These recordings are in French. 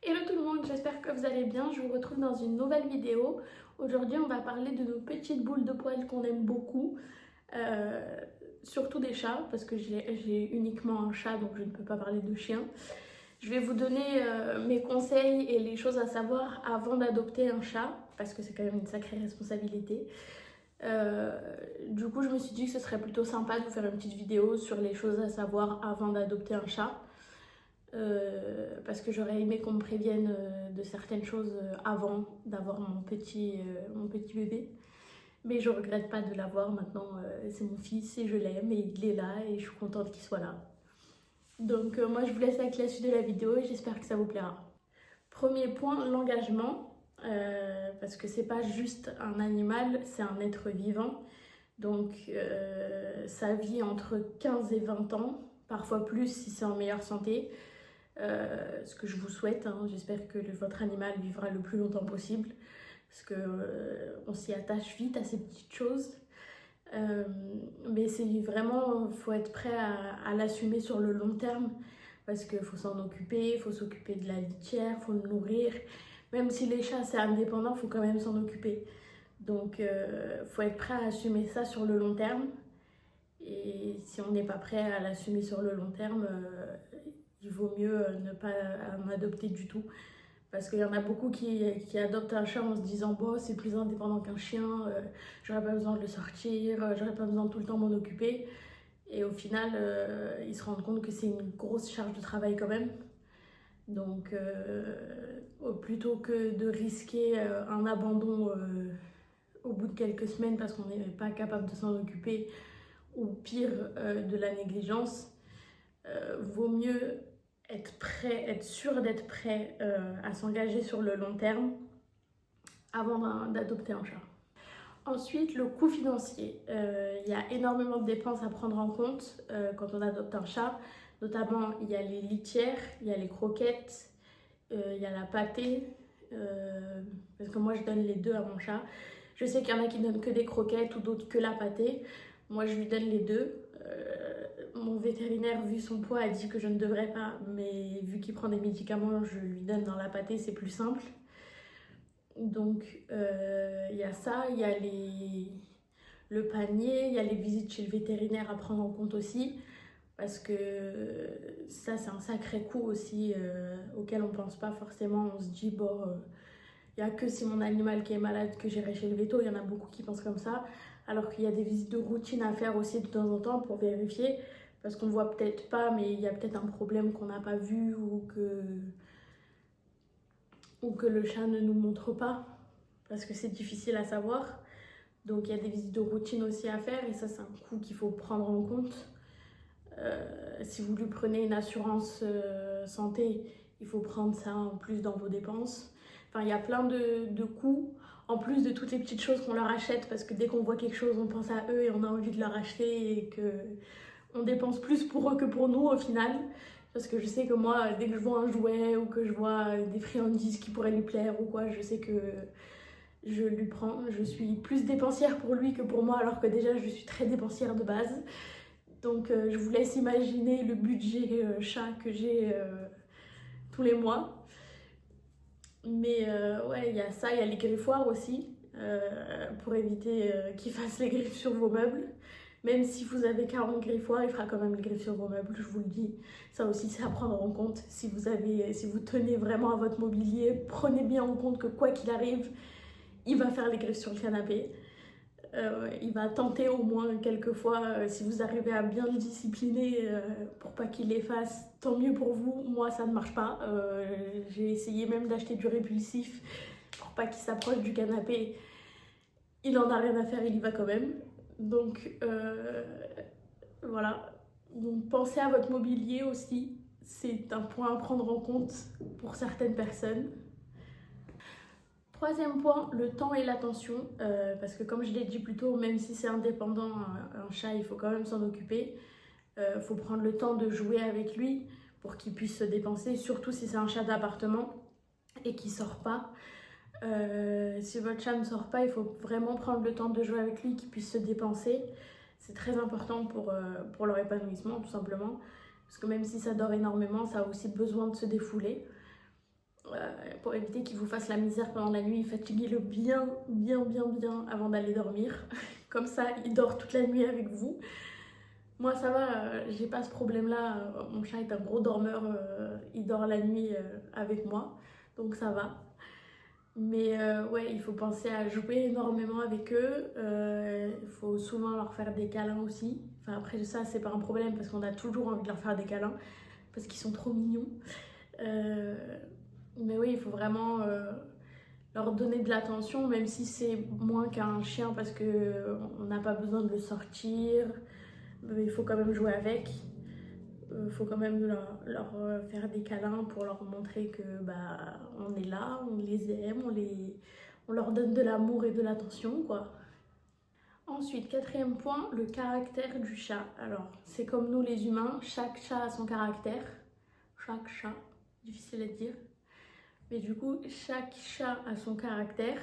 Hello tout le monde, j'espère que vous allez bien. Je vous retrouve dans une nouvelle vidéo. Aujourd'hui, on va parler de nos petites boules de poils qu'on aime beaucoup, euh, surtout des chats, parce que j'ai uniquement un chat, donc je ne peux pas parler de chien. Je vais vous donner mes conseils et les choses à savoir avant d'adopter un chat, parce que c'est quand même une sacrée responsabilité. Euh, du coup, je me suis dit que ce serait plutôt sympa de vous faire une petite vidéo sur les choses à savoir avant d'adopter un chat. Parce que j'aurais aimé qu'on me prévienne de certaines choses avant d'avoir mon petit bébé. Mais je regrette pas de l'avoir maintenant, c'est mon fils et je l'aime et il est là et je suis contente qu'il soit là. Donc moi je vous laisse avec la suite de la vidéo et j'espère que ça vous plaira. Premier point, l'engagement, parce que c'est pas juste un animal, c'est un être vivant. Donc ça vit entre 15 et 20 ans, parfois plus si c'est en meilleure santé. Ce que je vous souhaite, hein. J'espère que votre animal vivra le plus longtemps possible parce que on s'y attache vite à ces petites choses. Mais c'est vraiment, faut être prêt à l'assumer sur le long terme parce qu'il faut s'en occuper, il faut s'occuper de la litière, il faut le nourrir. Même si les chats c'est indépendant, il faut quand même s'en occuper. Donc faut être prêt à assumer ça sur le long terme. Et si on n'est pas prêt à l'assumer sur le long terme, il vaut mieux ne pas en adopter du tout. Parce qu'il y en a beaucoup qui adoptent un chat en se disant bon, c'est plus indépendant qu'un chien, j'aurais pas besoin de le sortir, j'aurais pas besoin de tout le temps m'en occuper. Et au final, ils se rendent compte que c'est une grosse charge de travail quand même. Donc, plutôt que de risquer un abandon au bout de quelques semaines parce qu'on n'est pas capable de s'en occuper, ou pire, de la négligence, vaut mieux être prêt, être sûr d'être prêt à s'engager sur le long terme avant d'adopter un chat. Ensuite, le coût financier. Il y a énormément de dépenses à prendre en compte quand on adopte un chat. Notamment, il y a les litières, il y a les croquettes, il y a la pâtée. Parce que moi, je donne les deux à mon chat. Je sais qu'il y en a qui donnent que des croquettes ou d'autres que la pâtée. Moi, je lui donne les deux. Mon vétérinaire, vu son poids, a dit que je ne devrais pas, mais vu qu'il prend des médicaments, je lui donne dans la pâtée, c'est plus simple. Donc, il y a ça, il y a le panier, il y a les visites chez le vétérinaire à prendre en compte aussi, parce que ça, c'est un sacré coût aussi auquel on ne pense pas forcément. On se dit, bon, il n'y a que si mon animal qui est malade que j'irai chez le véto. Il y en a beaucoup qui pensent comme ça, alors qu'il y a des visites de routine à faire aussi de temps en temps pour vérifier, parce qu'on voit peut-être pas, mais il y a peut-être un problème qu'on n'a pas vu ou que le chat ne nous montre pas, parce que c'est difficile à savoir. Donc il y a des visites de routine aussi à faire et ça c'est un coût qu'il faut prendre en compte. Si vous lui prenez une assurance santé, il faut prendre ça en plus dans vos dépenses. Enfin, il y a plein de coûts, en plus de toutes les petites choses qu'on leur achète, parce que dès qu'on voit quelque chose, on pense à eux et on a envie de leur acheter et qu'on dépense plus pour eux que pour nous au final. Parce que je sais que moi, dès que je vois un jouet ou que je vois des friandises qui pourraient lui plaire ou quoi, je sais que je lui prends. Je suis plus dépensière pour lui que pour moi, alors que déjà je suis très dépensière de base. Donc je vous laisse imaginer le budget chat que j'ai tous les mois. Mais ouais, il y a ça, il y a les griffoirs aussi, pour éviter qu'ils fassent les griffes sur vos meubles. Même si vous avez 40 griffoirs, il fera quand même les griffes sur vos meubles, je vous le dis. Ça aussi, c'est à prendre en compte. Si vous tenez vraiment à votre mobilier, prenez bien en compte que quoi qu'il arrive, il va faire les griffes sur le canapé. Il va tenter au moins quelques fois, si vous arrivez à bien le discipliner pour pas qu'il les fasse, tant mieux pour vous. Moi, ça ne marche pas. J'ai essayé même d'acheter du répulsif pour pas qu'il s'approche du canapé. Il en a rien à faire, il y va quand même. Donc voilà. Donc pensez à votre mobilier aussi. C'est un point à prendre en compte pour certaines personnes. Troisième point, le temps et l'attention, parce que comme je l'ai dit plus tôt, même si c'est indépendant, un chat, il faut quand même s'en occuper. Il faut prendre le temps de jouer avec lui pour qu'il puisse se dépenser, surtout si c'est un chat d'appartement et qu'il ne sort pas. Si votre chat ne sort pas, il faut vraiment prendre le temps de jouer avec lui, qu'il puisse se dépenser. C'est très important pour leur épanouissement, tout simplement. Parce que même si ça dort énormément, ça a aussi besoin de se défouler. pour éviter qu'il vous fasse la misère pendant la nuit. Fatiguez-le bien avant d'aller dormir. Comme ça, il dort toute la nuit avec vous. Moi, ça va, j'ai pas ce problème-là. Mon chat est un gros dormeur, il dort la nuit avec moi, donc ça va. Mais ouais, il faut penser à jouer énormément avec eux. Il faut souvent leur faire des câlins aussi. Enfin, après ça, c'est pas un problème parce qu'on a toujours envie de leur faire des câlins parce qu'ils sont trop mignons. Mais oui, il faut vraiment leur donner de l'attention, même si c'est moins qu'un chien parce qu'on n'a pas besoin de le sortir. Il faut quand même jouer avec. Il faut quand même leur faire des câlins pour leur montrer que bah, on est là, on les aime, on leur donne de l'amour et de l'attention, quoi. Ensuite, quatrième point, le caractère du chat. Alors, c'est comme nous les humains, chaque chat a son caractère. Chaque chat, difficile à dire. Mais du coup, chaque chat a son caractère.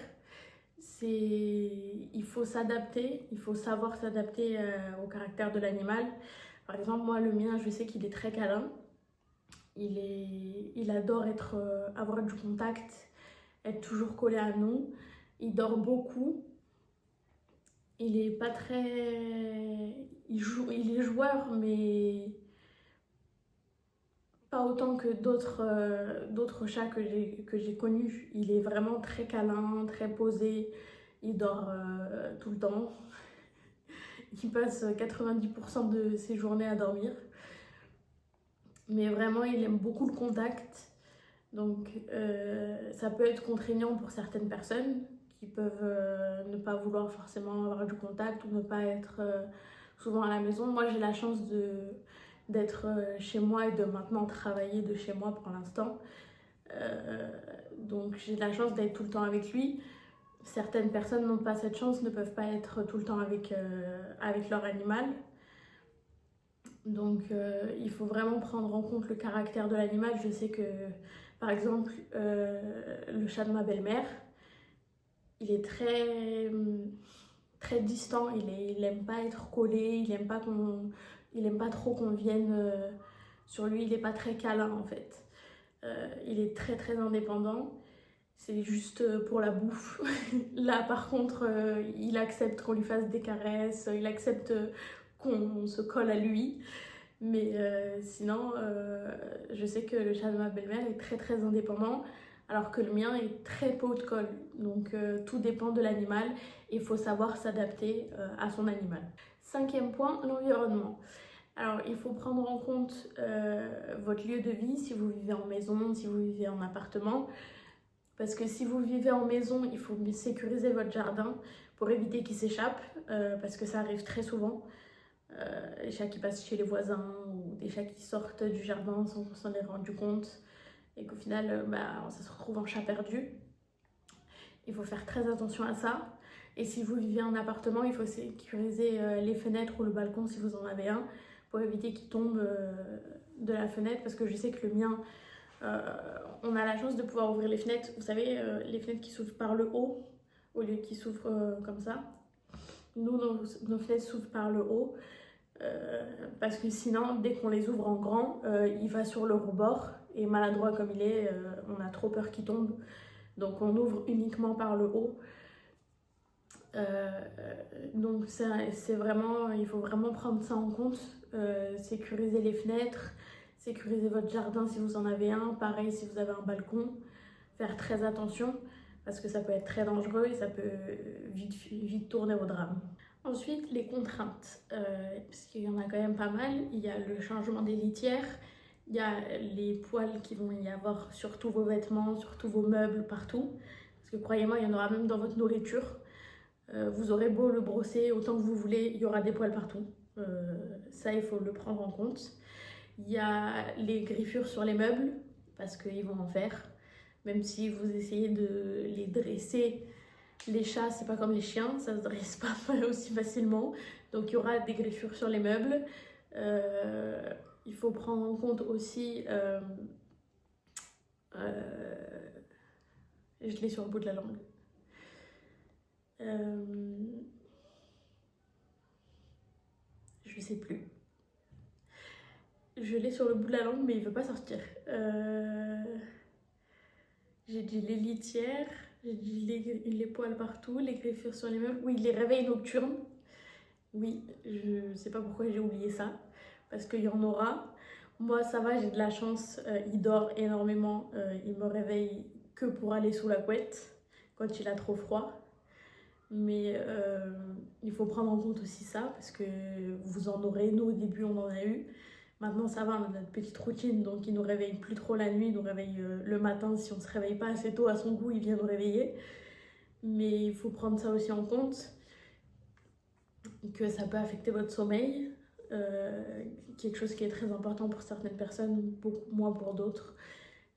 Il faut s'adapter, il faut savoir s'adapter au caractère de l'animal. Par exemple, moi, le mien, je sais qu'il est très câlin. Il adore avoir du contact, être toujours collé à nous. Il dort beaucoup. Il est pas très... il est joueur, mais pas autant que d'autres chats que j'ai connus. Il est vraiment très câlin, très posé. Il dort tout le temps. Il passe 90% de ses journées à dormir. Mais vraiment, il aime beaucoup le contact. Donc, ça peut être contraignant pour certaines personnes qui peuvent ne pas vouloir forcément avoir du contact ou ne pas être souvent à la maison. Moi, j'ai la chance d'être chez moi et de maintenant travailler de chez moi pour l'instant. Donc, j'ai la chance d'être tout le temps avec lui. Certaines personnes n'ont pas cette chance, ne peuvent pas être tout le temps avec leur animal. Donc il faut vraiment prendre en compte le caractère de l'animal. Je sais que par exemple le chat de ma belle-mère, il est très distant, il aime pas être collé, il aime pas trop qu'on vienne sur lui, il est pas très câlin en fait. Il est très indépendant. C'est juste pour la bouffe. Là, par contre, il accepte qu'on lui fasse des caresses, il accepte qu'on se colle à lui. Mais sinon, je sais que le chat de ma belle-mère est très indépendant, alors que le mien est très pot de colle. Donc tout dépend de l'animal et il faut savoir s'adapter à son animal. Cinquième point, l'environnement. Alors, il faut prendre en compte votre lieu de vie, si vous vivez en maison, si vous vivez en appartement. Parce que si vous vivez en maison, il faut sécuriser votre jardin pour éviter qu'il s'échappe, parce que ça arrive très souvent. Les chats qui passent chez les voisins ou des chats qui sortent du jardin sans qu'on s'en ait rendu compte et qu'au final, ça se retrouve en chat perdu. Il faut faire très attention à ça. Et si vous vivez en appartement, il faut sécuriser les fenêtres ou le balcon si vous en avez un pour éviter qu'il tombe de la fenêtre, parce que je sais que le mien... on a la chance de pouvoir ouvrir les fenêtres, vous savez, les fenêtres qui s'ouvrent par le haut au lieu qu'ils s'ouvrent comme ça. Nous, nos fenêtres s'ouvrent par le haut parce que sinon, dès qu'on les ouvre en grand, il va sur le rebord et maladroit comme il est, on a trop peur qu'il tombe. Donc on ouvre uniquement par le haut. Donc c'est vraiment, il faut vraiment prendre ça en compte, sécuriser les fenêtres, sécuriser votre jardin si vous en avez un, pareil si vous avez un balcon, faire très attention parce que ça peut être très dangereux et ça peut vite tourner au drame. Ensuite, les contraintes, parce qu'il y en a quand même pas mal. Il y a le changement des litières, il y a les poils qui vont y avoir sur tous vos vêtements, sur tous vos meubles, partout. Parce que croyez-moi, il y en aura même dans votre nourriture. Vous aurez beau le brosser autant que vous voulez, il y aura des poils partout. Ça, il faut le prendre en compte. Il y a les griffures sur les meubles, parce qu'ils vont en faire. Même si vous essayez de les dresser, les chats, c'est pas comme les chiens, ça se dresse pas aussi facilement. Donc il y aura des griffures sur les meubles. Il faut prendre en compte aussi... je l'ai sur le bout de la langue. Je sais plus. Je l'ai sur le bout de la langue, mais il veut pas sortir. J'ai dit les litières, j'ai dit les poils partout, les griffures sur les meubles. Oui, les réveils nocturnes. Oui, je sais pas pourquoi j'ai oublié ça, parce qu'il y en aura. Moi, ça va, j'ai de la chance, il dort énormément, il me réveille que pour aller sous la couette quand il a trop froid. Mais il faut prendre en compte aussi ça, parce que vous en aurez, nous au début on en a eu. Maintenant ça va, on a notre petite routine, donc il nous réveille plus trop la nuit, il nous réveille le matin. Si on se réveille pas assez tôt à son goût, il vient nous réveiller. Mais il faut prendre ça aussi en compte, que ça peut affecter votre sommeil, quelque chose qui est très important pour certaines personnes, beaucoup moins pour d'autres,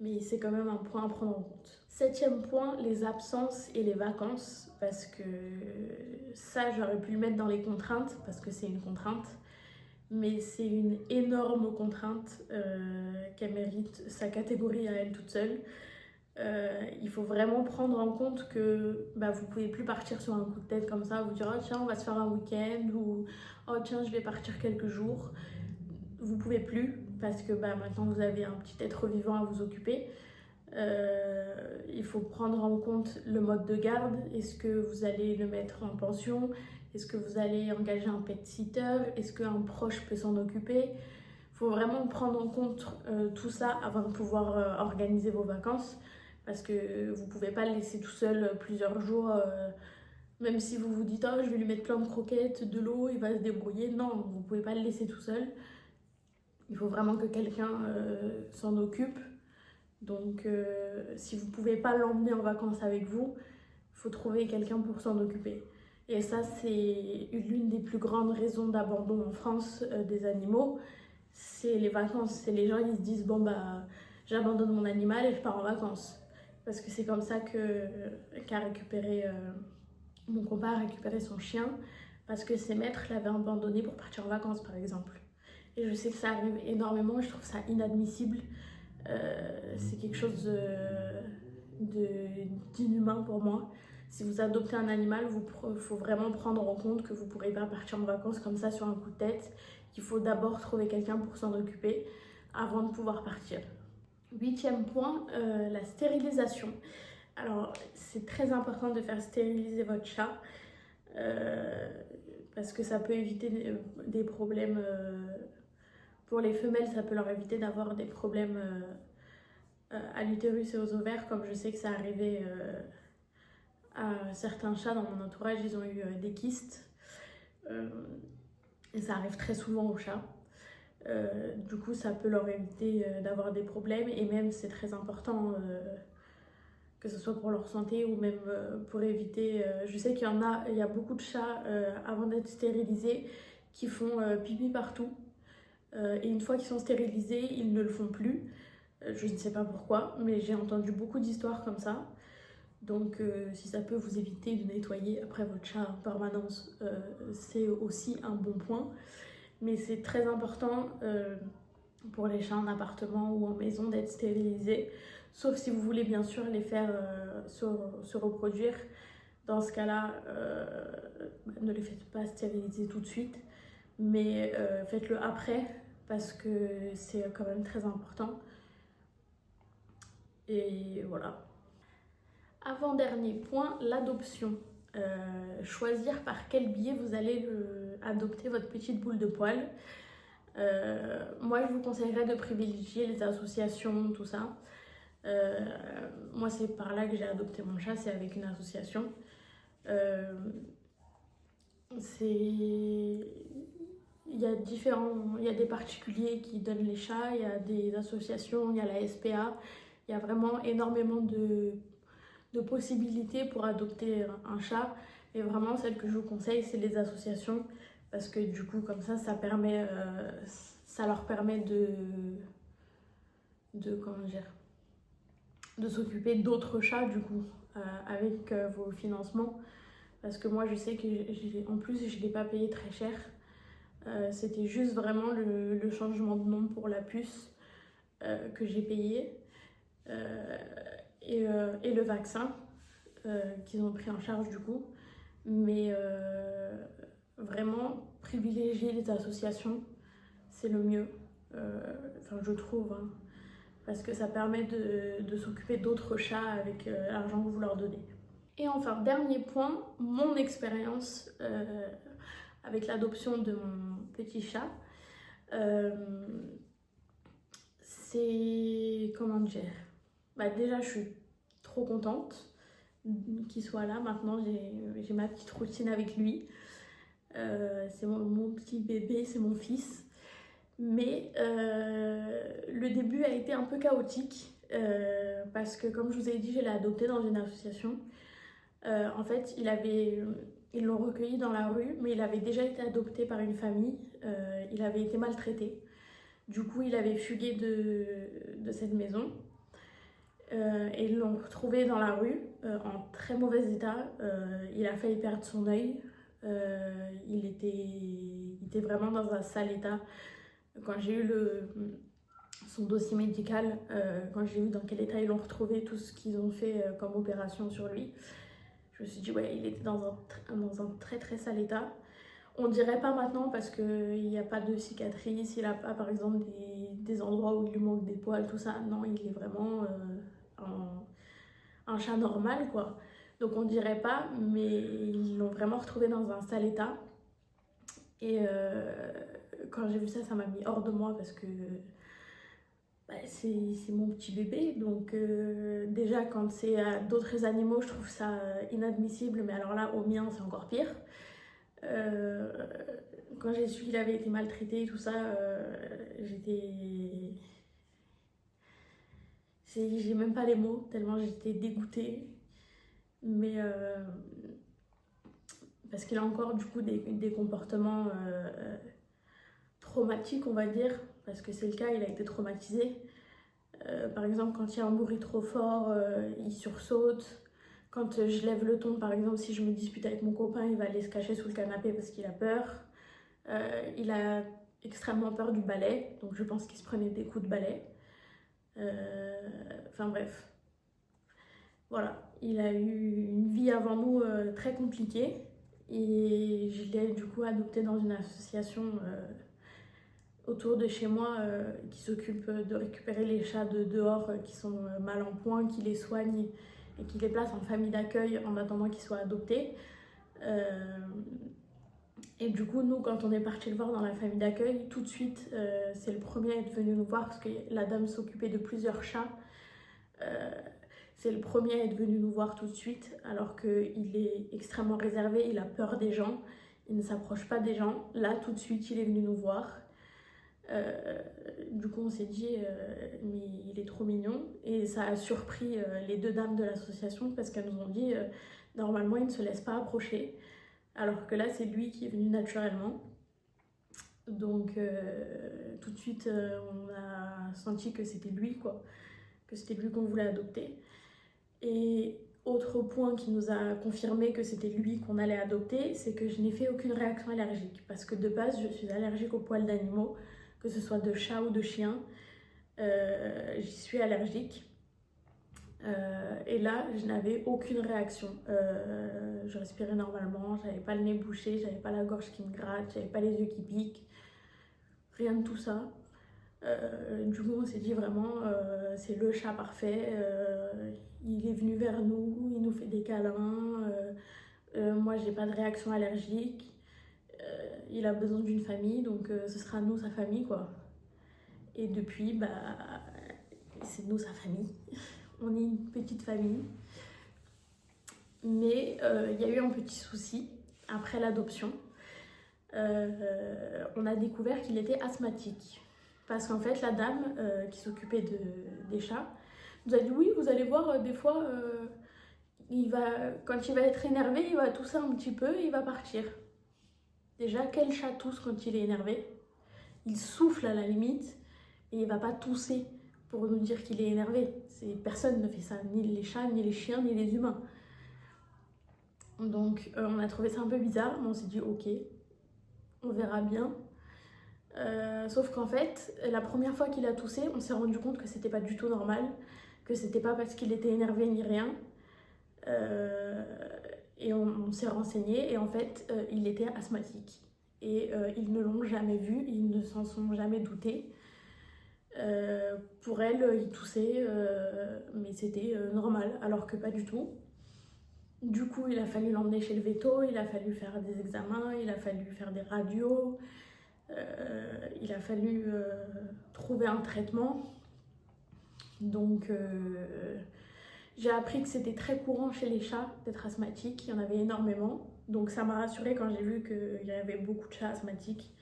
mais c'est quand même un point à prendre en compte. Septième point, les absences et les vacances, parce que ça j'aurais pu le mettre dans les contraintes, parce que c'est une contrainte, mais c'est une énorme contrainte qu'elle mérite sa catégorie à elle toute seule. Il faut vraiment prendre en compte que vous pouvez plus partir sur un coup de tête comme ça, vous dire oh tiens on va se faire un week-end ou oh tiens je vais partir quelques jours. Vous pouvez plus parce que maintenant vous avez un petit être vivant à vous occuper. Il faut prendre en compte le mode de garde. Est-ce que vous allez le mettre en pension? Est-ce que vous allez engager un pet sitter? Est-ce qu'un proche peut s'en occuper? Il faut vraiment prendre en compte tout ça avant de pouvoir organiser vos vacances, parce que vous ne pouvez pas le laisser tout seul plusieurs jours, même si vous vous dites oh, je vais lui mettre plein de croquettes, de l'eau, il va se débrouiller. Non, vous ne pouvez pas le laisser tout seul. Il faut vraiment que quelqu'un s'en occupe. Donc si vous ne pouvez pas l'emmener en vacances avec vous, il faut trouver quelqu'un pour s'en occuper. Et ça, c'est l'une des plus grandes raisons d'abandon en France des animaux. C'est les vacances. C'est les gens qui se disent bon j'abandonne mon animal et je pars en vacances. Parce que c'est comme ça qu'a récupéré mon copain a récupéré son chien, parce que ses maîtres l'avaient abandonné pour partir en vacances par exemple. Et je sais que ça arrive énormément et je trouve ça inadmissible. C'est quelque chose d'inhumain pour moi. Si vous adoptez un animal, il faut vraiment prendre en compte que vous ne pourrez pas partir en vacances comme ça sur un coup de tête, qu'il faut d'abord trouver quelqu'un pour s'en occuper avant de pouvoir partir. Huitième point, la stérilisation. Alors, c'est très important de faire stériliser votre chat parce que ça peut éviter des problèmes. Pour les femelles, ça peut leur éviter d'avoir des problèmes à l'utérus et aux ovaires, comme je sais que ça arrivait à certains chats dans mon entourage, ils ont eu des kystes. Et ça arrive très souvent aux chats. Du coup, ça peut leur éviter d'avoir des problèmes, et même c'est très important que ce soit pour leur santé ou même pour éviter. Je sais qu'il y a beaucoup de chats avant d'être stérilisés qui font pipi partout. Et une fois qu'ils sont stérilisés, ils ne le font plus. Je ne sais pas pourquoi, mais j'ai entendu beaucoup d'histoires comme ça. Donc si ça peut vous éviter de nettoyer après votre chat en permanence, c'est aussi un bon point. Mais c'est très important pour les chats en appartement ou en maison d'être stérilisés, sauf si vous voulez bien sûr les faire se reproduire. Dans ce cas-là, ne les faites pas stériliser tout de suite, mais faites-le après, parce que c'est quand même très important. Et voilà. Avant-dernier point, l'adoption. Choisir par quel biais vous allez adopter votre petite boule de poil. Moi, je vous conseillerais de privilégier les associations, tout ça. Moi, c'est par là que j'ai adopté mon chat, c'est avec une association. Il y a des particuliers qui donnent les chats, il y a des associations, il y a la SPA. Il y a vraiment énormément de possibilités pour adopter un chat. Et vraiment, celle que je vous conseille, c'est les associations. Parce que du coup, comme ça leur permet de s'occuper d'autres chats, du coup, avec vos financements. Parce que moi, je sais que en plus, je ne l'ai pas payé très cher. C'était juste vraiment le changement de nom pour la puce que j'ai payé. Et le vaccin qu'ils ont pris en charge du coup. Mais vraiment, privilégier les associations, c'est le mieux. Enfin, je trouve. Hein. parce que ça permet de s'occuper d'autres chats avec l'argent que vous leur donnez. Et enfin, dernier point, mon expérience avec l'adoption de mon petit chat. C'est, comment dire, déjà je suis trop contente qu'il soit là. Maintenant j'ai ma petite routine avec lui. C'est mon petit bébé, c'est mon fils. Mais le début a été un peu chaotique parce que, comme je vous ai dit, je l'ai adopté dans une association. En fait, ils l'ont recueilli dans la rue, mais il avait déjà été adopté par une famille. Il avait été maltraité. Du coup, il avait fugué de cette maison. Et ils l'ont retrouvé dans la rue, en très mauvais état. Il a failli perdre son œil. Il était vraiment dans un sale état. Quand j'ai eu son dossier médical, quand j'ai vu dans quel état ils l'ont retrouvé, tout ce qu'ils ont fait comme opération sur lui, je me suis dit, ouais, il était dans un très très sale état. On dirait pas maintenant parce qu'il n'y a pas de cicatrices, il n'a pas par exemple des endroits où il lui manque des poils, tout ça. Non, il est vraiment un chat normal, quoi. Donc on dirait pas, mais ils l'ont vraiment retrouvé dans un sale état. Et quand j'ai vu ça, ça m'a mis hors de moi parce que c'est mon petit bébé. Donc déjà, quand c'est à d'autres animaux, je trouve ça inadmissible. Mais alors là, au mien, c'est encore pire. Quand j'ai su qu'il avait été maltraité et tout ça, j'ai même pas les mots, tellement j'étais dégoûtée. Mais parce qu'il a encore du coup des comportements traumatiques, on va dire, parce que c'est le cas, il a été traumatisé. Par exemple, quand il y a un bruit trop fort, il sursaute. Quand je lève le ton, par exemple, si je me dispute avec mon copain, il va aller se cacher sous le canapé parce qu'il a peur. Il a extrêmement peur du balai, donc je pense qu'il se prenait des coups de balai. Enfin bref. Voilà, il a eu une vie avant nous très compliquée et je l'ai du coup adopté dans une association autour de chez moi qui s'occupe de récupérer les chats de dehors qui sont mal en point, qui les soigne et qui les place en famille d'accueil en attendant qu'ils soient adoptés. Et du coup, nous, quand on est parti le voir dans la famille d'accueil, tout de suite, c'est le premier à être venu nous voir parce que la dame s'occupait de plusieurs chats. C'est le premier à être venu nous voir tout de suite, alors qu'il est extrêmement réservé, il a peur des gens, il ne s'approche pas des gens. Là, tout de suite, il est venu nous voir. Du coup, on s'est dit, mais il est trop mignon. Et ça a surpris les deux dames de l'association parce qu'elles nous ont dit, normalement, il ne se laisse pas approcher. Alors que là, c'est lui qui est venu naturellement. Donc, tout de suite, on a senti que c'était lui, quoi. Que c'était lui qu'on voulait adopter. Et autre point qui nous a confirmé que c'était lui qu'on allait adopter, c'est que je n'ai fait aucune réaction allergique. Parce que de base, je suis allergique aux poils d'animaux, que ce soit de chat ou de chien. J'y suis allergique. Et là, je n'avais aucune réaction. Je respirais normalement, j'avais pas le nez bouché, j'avais pas la gorge qui me gratte, j'avais pas les yeux qui piquent. Rien de tout ça. Du coup, on s'est dit vraiment, c'est le chat parfait. Il est venu vers nous, il nous fait des câlins. Moi, j'ai pas de réaction allergique. Il a besoin d'une famille, donc ce sera nous, sa famille, quoi. Et depuis, c'est nous, sa famille. On est une petite famille. Mais il y a eu un petit souci après l'adoption. On a découvert qu'il était asthmatique. Parce qu'en fait, la dame qui s'occupait des chats nous a dit oui, vous allez voir, des fois, quand il va être énervé, il va tousser un petit peu et il va partir. Déjà, quel chat tousse quand il est énervé? Il souffle à la limite et il va pas tousser pour nous dire qu'il est énervé. Personne ne fait ça, ni les chats, ni les chiens, ni les humains. Donc on a trouvé ça un peu bizarre, mais on s'est dit ok, on verra bien. Sauf qu'en fait, la première fois qu'il a toussé, on s'est rendu compte que c'était pas du tout normal, que c'était pas parce qu'il était énervé ni rien. Et on s'est renseigné et en fait, il était asthmatique. Et ils ne l'ont jamais vu, ils ne s'en sont jamais doutés. Pour elle, il toussait, mais c'était normal, alors que pas du tout. Du coup, il a fallu l'emmener chez le véto, il a fallu faire des examens, il a fallu faire des radios, il a fallu trouver un traitement. Donc, j'ai appris que c'était très courant chez les chats d'être asthmatique, il y en avait énormément. Donc ça m'a rassurée quand j'ai vu qu'il y avait beaucoup de chats asthmatiques.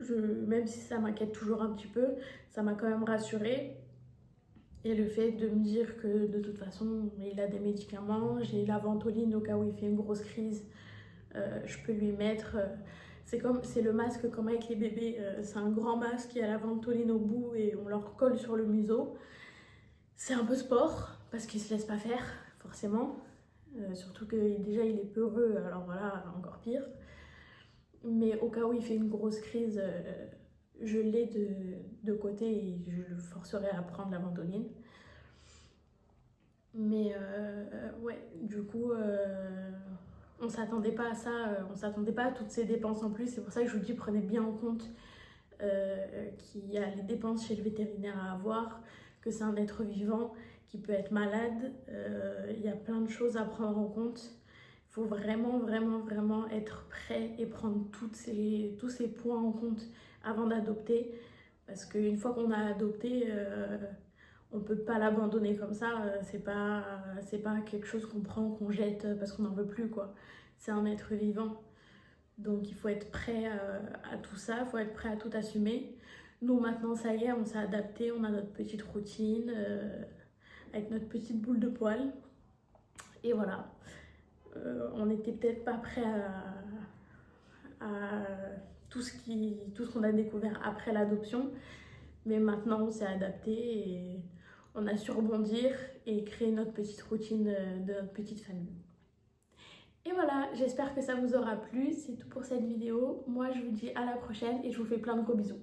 Même si ça m'inquiète toujours un petit peu, ça m'a quand même rassurée. Et le fait de me dire que de toute façon, il a des médicaments, j'ai la ventoline au cas où il fait une grosse crise, je peux lui mettre. C'est le masque comme avec les bébés, c'est un grand masque, il y a la ventoline au bout et on leur colle sur le museau. C'est un peu sport parce qu'il se laisse pas faire, forcément. Surtout que déjà il est peureux, alors voilà, encore pire. Mais au cas où il fait une grosse crise, je l'ai de côté et je le forcerai à prendre la ventoline. Mais ouais, du coup, on s'attendait pas à ça, on s'attendait pas à toutes ces dépenses en plus. C'est pour ça que je vous dis, prenez bien en compte qu'il y a les dépenses chez le vétérinaire à avoir, que c'est un être vivant qui peut être malade. Il y a plein de choses à prendre en compte. Il faut vraiment, vraiment, vraiment être prêt et prendre tous ces points en compte avant d'adopter. Parce qu'une fois qu'on a adopté, on ne peut pas l'abandonner comme ça. C'est pas quelque chose qu'on prend, qu'on jette parce qu'on n'en veut plus, quoi. C'est un être vivant. Donc il faut être prêt à tout ça, il faut être prêt à tout assumer. Nous maintenant, ça y est, on s'est adapté, on a notre petite routine avec notre petite boule de poil. Et voilà. On n'était peut-être pas prêt à tout ce qu'on a découvert après l'adoption, mais maintenant on s'est adapté et on a su rebondir et créer notre petite routine de notre petite famille. Et voilà, j'espère que ça vous aura plu, c'est tout pour cette vidéo. Moi je vous dis à la prochaine et je vous fais plein de gros bisous.